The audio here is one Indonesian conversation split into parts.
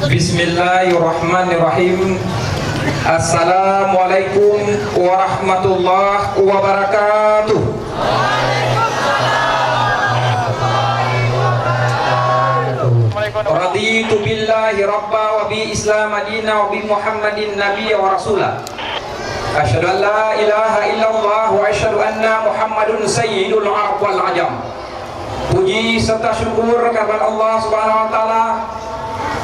Bismillahirrahmanirrahim. Assalamualaikum warahmatullahi wabarakatuh. Raditu billahi rabba wa bi islam madina wa bi muhammadin nabiyya wa rasulah. Asyhadu an la ilaha illallah wa asyhadu anna muhammadun sayyidul arab wal ajam. Puji serta syukur kepada Allah Subhanahu wa taala.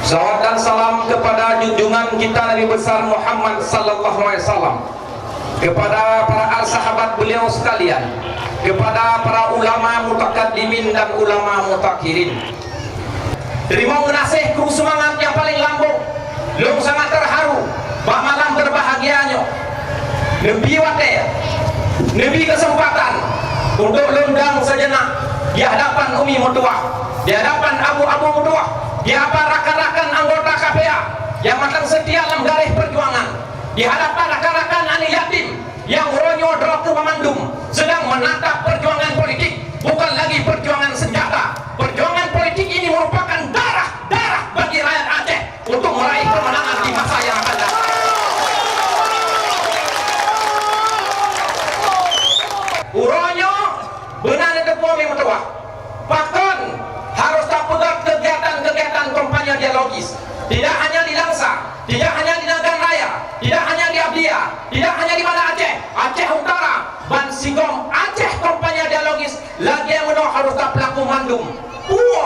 Salawat dan salam kepada junjungan kita Nabi besar Muhammad sallallahu alaihi wasallam, kepada para sahabat beliau sekalian, kepada para ulama mutakaddimin dan ulama mutakhirin. Terima menasih kru semangat yang paling lambung, long sangat terharu, bak malam berbahagianya. Nebi wate, nebi kesempatan untuk lendang sejenak di hadapan Umi Mutua, di hadapan abu-abu Mutua, di hadapan rakan-rakan anggota KPA yang matang setia dalam garis perjuangan, di hadapan rakan-rakan anak yatim yang ronyo drop ke memandum sedang menatap perjuangan politik, bukan lagi perjuangan senjata. Perjuangan politik ini merupakan darah bagi rakyat Aceh untuk meraih kemenangan di masa yang akan datang. Uronyo benar ketua Mutua, bahkan harus tak putar kegiatan-kegiatan kampanye dialogis, tidak hanya di Langsa, tidak hanya di Nagan Raya, tidak hanya di Abdia, tidak hanya di mana Aceh Utara, Ban Sigom, Aceh kampanye dialogis, lagi yang menolak harus tak pelaku mandum.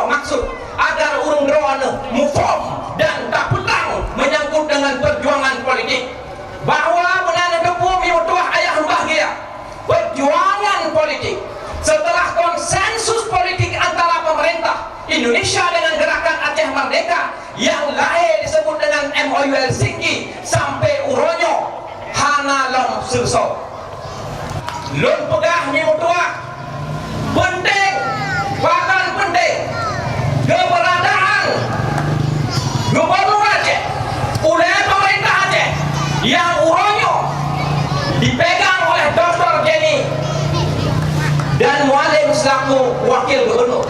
Maksud agar urung droane mufom dan tak petang menyangkut dengan perjuangan politik, bahwa benar ketua Mutua ayah bahagia perjuangan politik setelah konsensus politik antara pemerintah Indonesia dengan gerakan Aceh Merdeka yang lahir disebut dengan MOU Helsinki sampai uronyo hana long selesai. Lun pegah Mutua penting, bahkan penting keberadaan Gubernur Aceh oleh pemerintah Aceh yang uronyo dipegang oleh Dr. Jenny dan Mualim selaku wakil gubernur.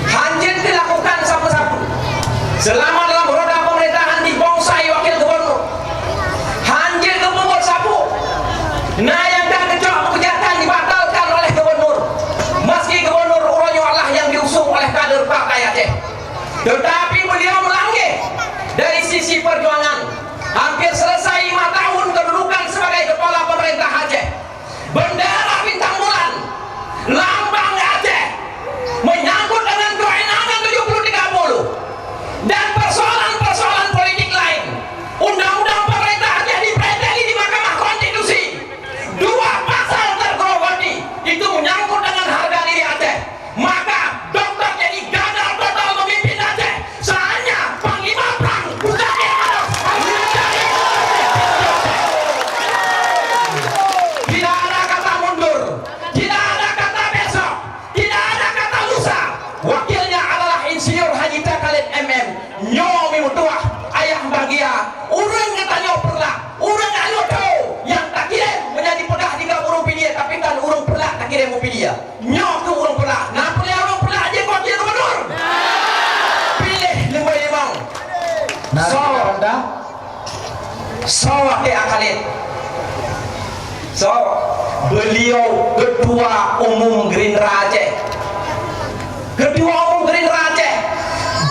Hanjin dilakukan satu-satu selama dalam roda pemerintahan dibongsai wakil gubernur. Hanjin kebubur sapu. Nah yang dah kecok kegiatan dibatalkan oleh gubernur, meski gubernur uronyo Allah yang diusung oleh kader Partai Aceh. Tetapi beliau melangge dari sisi perjuangan. Hampir selesai 5 tahun kedudukan sebagai kepala pemerintah Aceh. Bendera bintang bulan, lambang Aceh, menyangkut dengan kewenangan 70-30 dan persoalan-persoalan politik lain. Undang-undang pemerintah Aceh dipreteli di Mahkamah Konstitusi. 2 pasal tergerogoti, itu menyangkut dengan harga diri Aceh. Maka Dr. jadi gagal total memimpin Aceh. Soalnya Panglima Perang bukan tidak ada kata mundur, tidak ada kata besok, tidak ada kata lusa. Wakilnya adalah Insinyur Haji Khalid MM Nyomi Mutua ayah bahagia. Urang katanya perlah, urang alodo yang tak kira menjadi pedah di urang pilih, tapi kan urang perlah tak kira mau pilih. Nyok ke urang perlah, nah pilih urang perlah aja kau kira gubernur. Pilih lembai-lemang. So wakil Khalid. So, beliau Ketua Umum Gerindra Aceh. Ketua Umum Gerindra Aceh.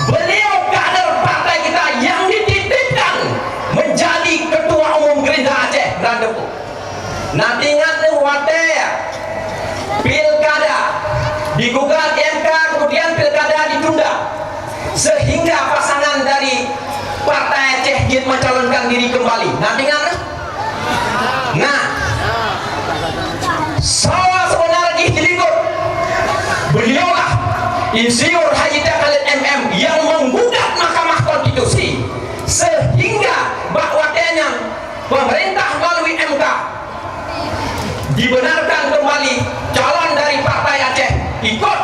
Beliau kader partai kita yang dititipkan menjadi Ketua Umum Gerindra Aceh. Berandepu. Nanti ingat nih wate pilkada digugat MK, kemudian pilkada ditunda sehingga pasangan dari Partai Aceh dia mencalonkan diri kembali. Nanti ingat nih. Nah, sawa sebenarnya dilikut. Beliaulah Insinyur Haji Khalid MM yang menggugat Mahkamah Konstitusi sehingga bakwatenya pemerintah melalui MK dibenarkan kembali calon dari Partai Aceh ikut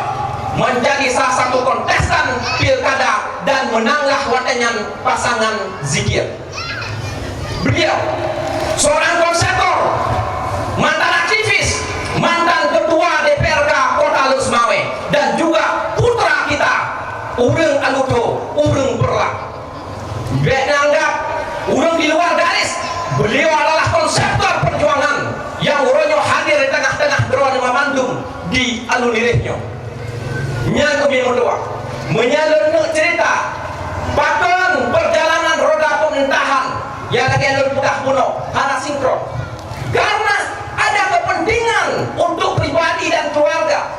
menjadi salah satu kontestan pilkada dan menanglah watenya pasangan Zikir. Beliau seorang konseptor, mantan aktivis, mantan ketua DPRK Kota Lusmawe, dan juga putra kita Ureng Aluto, Ureng Perlah. alun lirihnya nya kami mendoa menyalurkan cerita bahkan perjalanan roda pemerintahan yang lagi alun mudah kuno hana sinkron karena ada kepentingan untuk pribadi dan keluarga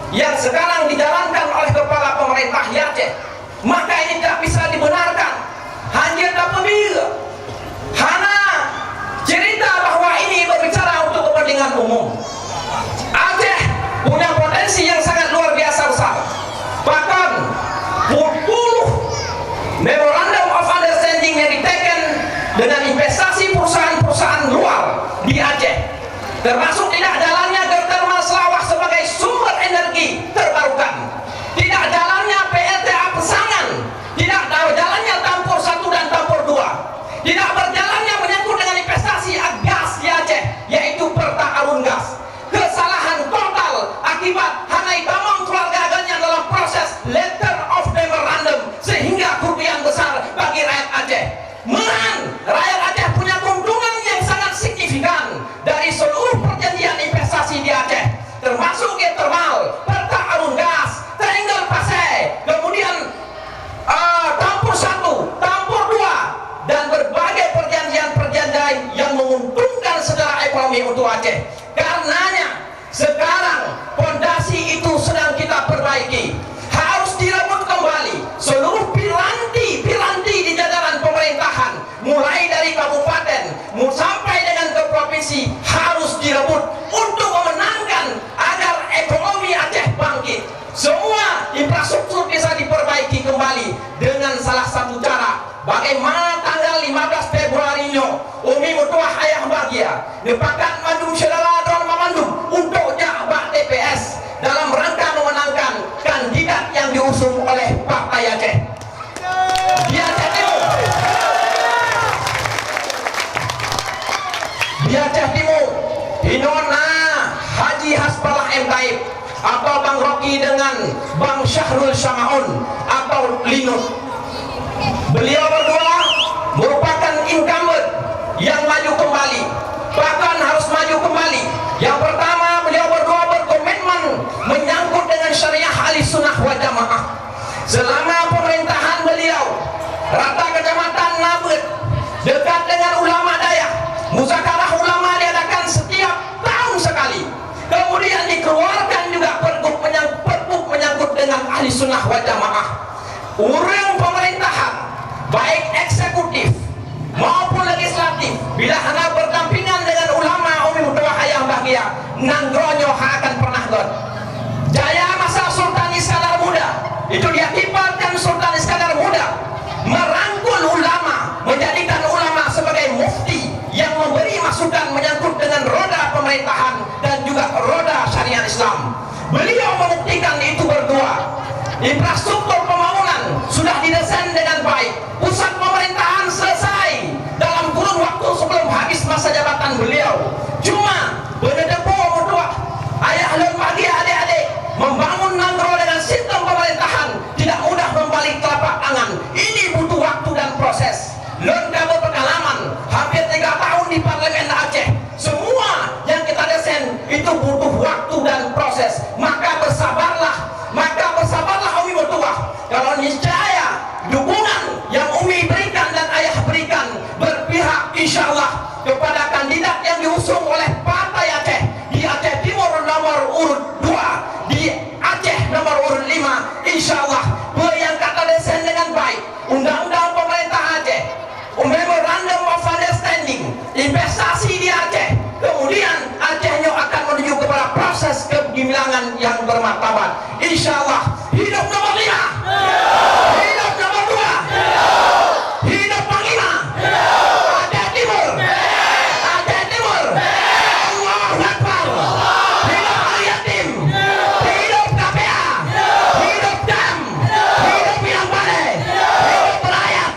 yang sekarang dijalankan oleh kepala pemerintah Aceh, maka ini tidak bisa dibenarkan. Hanya tak pembela hana cerita bahwa ini berbicara untuk kepentingan umum. Aceh punya potensi yang sangat luar biasa besar. Bahkan 10 memorandum of understanding yang diteken dengan investasi perusahaan-perusahaan luar di Aceh, termasuk tidak jalannya geothermal Selawah sebagai sumber energi terbarukan, tidak jalannya PLTA Pesangan, tidak jalannya Tampur 1 dan Tampur 2, tidak berjalannya menyangkut dengan investasi gas di Aceh, yaitu Perta Arun Gas. Kesalahan total akibat Hanai Tamang keluarga agannya dalam proses letter of memorandum sehingga kerugian besar bagi rakyat Aceh. Rakyat Aceh punya keuntungan yang sangat signifikan dari seluruh perjanjian investasi di Aceh, termasuk geothermal, Perta Arun Gas, Triangle Pasai, kemudian Tampur 1, Tampur 2, dan berbagai perjanjian-perjanjian yang menguntungkan secara ekonomi untuk Aceh. Karenanya sekarang fondasi itu sedang kita perbaiki, harus direbut kembali seluruh piranti di jajaran pemerintahan, mulai dari kabupaten sampai dengan ke provinsi, harus direbut untuk memenangkan agar ekonomi Aceh bangkit. Semua infrastruktur bisa diperbaiki kembali dengan salah satu cara, bagaimana tanggal 15 Februari Umi Mutuah Ayah Bahagia nepakan mandum saudara Don Mamandum untuk jabat TPS dalam rangka memenangkan kandidat yang diusung oleh Partai Aceh di Aceh Timur. Di Aceh Timur, Hinona Haji Hasbalah M. Taib atau Bang Rocky dengan Bang Syahrul Syamaun atau Linut. Beliau berdua merupakan incumbent yang maju kembali, bahkan harus maju kembali. Yang pertama, beliau berdua berkomitmen menyangkut dengan syariah ahli sunnah wal jamaah. Selama pemerintahan beliau, rata kecamatan Nabet dekat dengan ulama Dayak, muzakarah ulama diadakan setiap tahun sekali. Kemudian dikeluarkan juga pergub menyangkut dengan ahli sunnah wal jamaah. Urang pemerintahan, baik eksekutif maupun legislatif, bila hana berdampingan dengan ulama Umi Mutuah Ayah Bahagia, nanggronyo akan pernah gon. Jaya masa Sultan Iskandar Muda itu diakibatkan Sultan Iskandar Muda merangkul ulama, menjadikan ulama sebagai mufti yang memberi masukan menyangkut dengan roda pemerintahan dan juga roda syariat Islam. Beliau membuktikan itu berdua. Infrastruktur pembangunan sudah didesain dengan baik, pusat pemerintahan selesai dalam kurun waktu sebelum habis masa jabatan beliau. Cuma benedepo Mutuah Ayah Lun Bahagia adik-adik membangun Nanggro dengan sistem pemerintahan tidak mudah membalik telapak tangan. Ini butuh waktu dan proses. Lun kamu pengalaman hampir 3 tahun di Parlemen Aceh. Semua yang kita desain itu butuh waktu dan proses. Maka bersabarlah Umi Mutuah. Kalau niscaya dukungan yang Umi berikan dan Ayah berikan berpihak insyaallah kepada kandidat yang diusung oleh Partai Aceh di Aceh Timur nomor urut 2, di Aceh nomor urut 5, insyaallah yang kata desain dengan baik undang-undang pemerintah Aceh, memorandum of understanding, investasi di Aceh, kemudian Acehnya akan menuju kepada proses kegemilangan yang bermartabat. Insyaallah hidup nomor 5, hidup nomor 2, hidup Panglima Aceh Timur, Aceh Timur, Allahu Akbar, hidup Ali Yatim, hidup KPA, hidup DAM, hidup Minang Bale, hidup rakyat,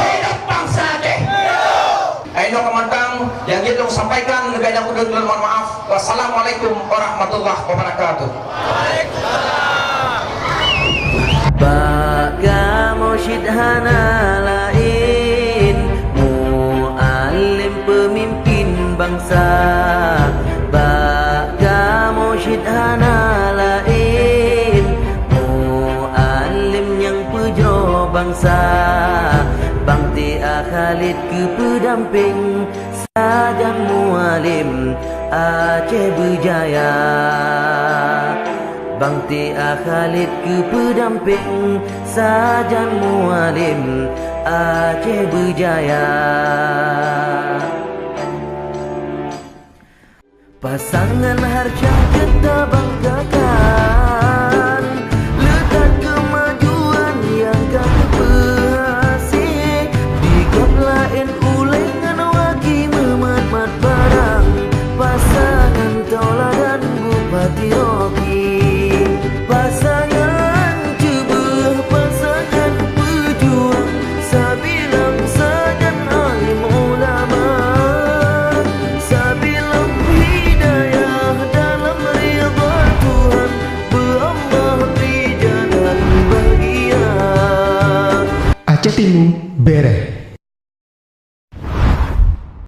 hidup bangsa Aceh. Ayo kemantang yang kita sampaikan negara kudus mohon maaf. Wassalamualaikum warahmatullahi wabarakatuh. Baka mursyid hana lain, muallim pemimpin bangsa. Baka mursyid hana lain. bangsa. Bangti Khalid ke pendamping Sajan Mualim Aceh berjaya. Bangti Khalid ke pendamping Sajan Mualim Aceh berjaya. Pasangan harja kita banggakan, letak kemajuan yang kami berhasil. Dikap lain ulengan waki memat-mat barang, pasangan tolak